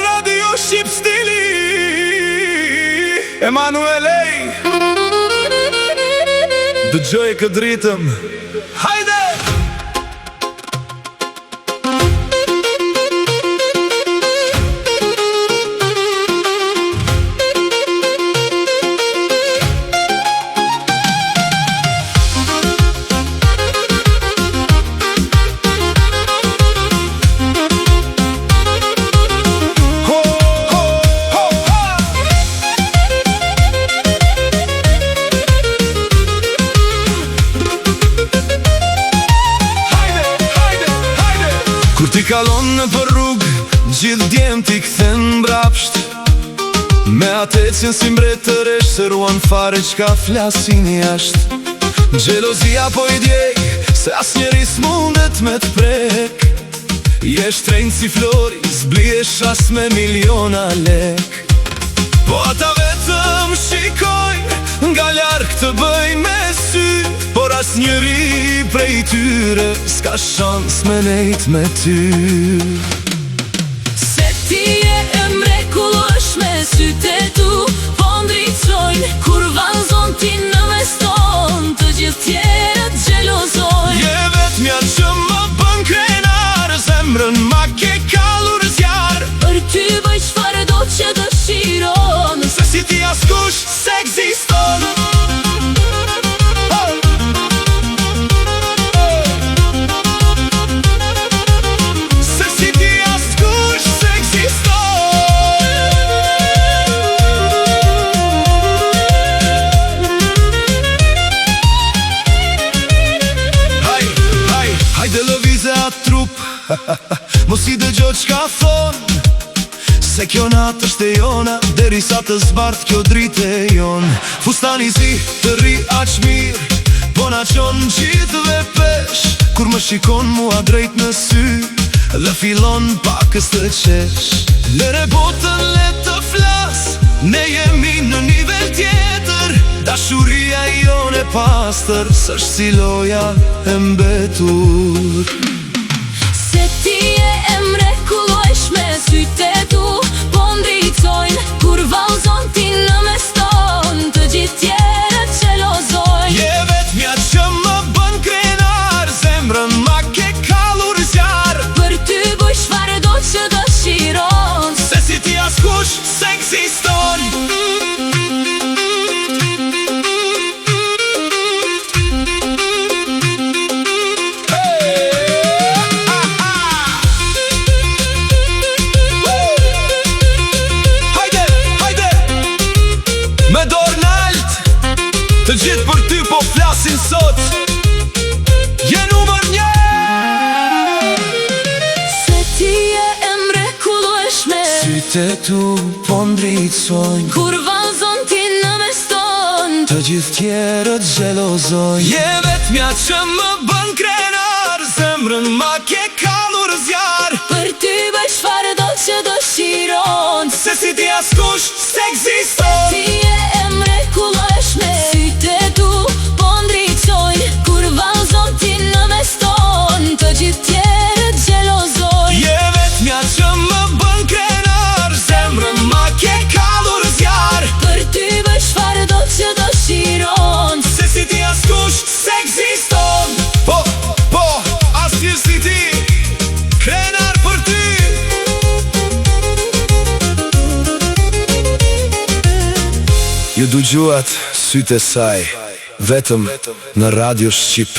Radio Shqip stili Emanuelej Dëgjoj këtë ritëm. Hajde! Kur ti kalon në për rrug, gjithë djem t'i kthen mbrapsht, me atecjen si mbretëresh, se ruan fare qka flasin jasht. Gjelozia po i djej, se as njeri s'mundet me t'prek. Je shtrenjt si flori, zbliesh as me miliona lek. Po ata vetëm shikojnë, nga larg të bëjnë me sy, por as njeri prej tyre s'ka shans me nejt me ty. Se ti je e mrekullueshme, sytë e tu po ndriçojnë, kur vallëzon ti në mes ton, të gjithë tjerët xhelozojnë. Je vetmja që më bën krenar, zemrën ma ke kallur zjarr. Për ty bëj çfarë do që dëshiron, se si ti askush s'ekziston. Mos i dëgjo qka thon, se kjo natë është e jona, derisa të zbart kjo dritë e jon. Fustani zi të rri aq mirë, po na qon gjithëve pesh, kur më shikon mua drejt në sy, dhe filon pakës të qesh. Lëre botën le të flas, ne jemi në nivel tjetër, dashuria jon e pastër, s'është si loja e mbetur. se ti je e mrekullueshme, sytë e tu po ndriçojnë, kur vallëzon ti në mes ton, të gjithë tjerët xhelozojnë. Je vetmja që më bën krenar, zemrën ma ke kallur zjarr. Për ty bëj çfarë do që dëshiron, se si ti askush s'ekziston. Me dorë nalt, të gjithë për ty po flasin sot, je numër 1. se ti je e mrekullueshme, Sytë e tu po ndriçojnë, kur vallëzon ti në mes ton, të gjithë tjerët xhelozojnë. Je vetmja që më bën krenar, zemrën ma ke kallur zjarr. për ty bëj çfarë do që dëshiron, se si ti askush s'ekziston. ti je e mrekullueshme, sytë e tu po ndriçojnë, kur vallëzon ti në mes ton, të gjithë tjerët xhelozojnë. Je vetmja që më bën krenar, zemrën ma ke kallur zjarr. Për ty bëj çfarë do që dëshiron, se si ti askush s'ekziston. Po, asnjë si ti, krenar për ty. Ju dëgjuat sytë e saj, vetëm në Radio Shqip.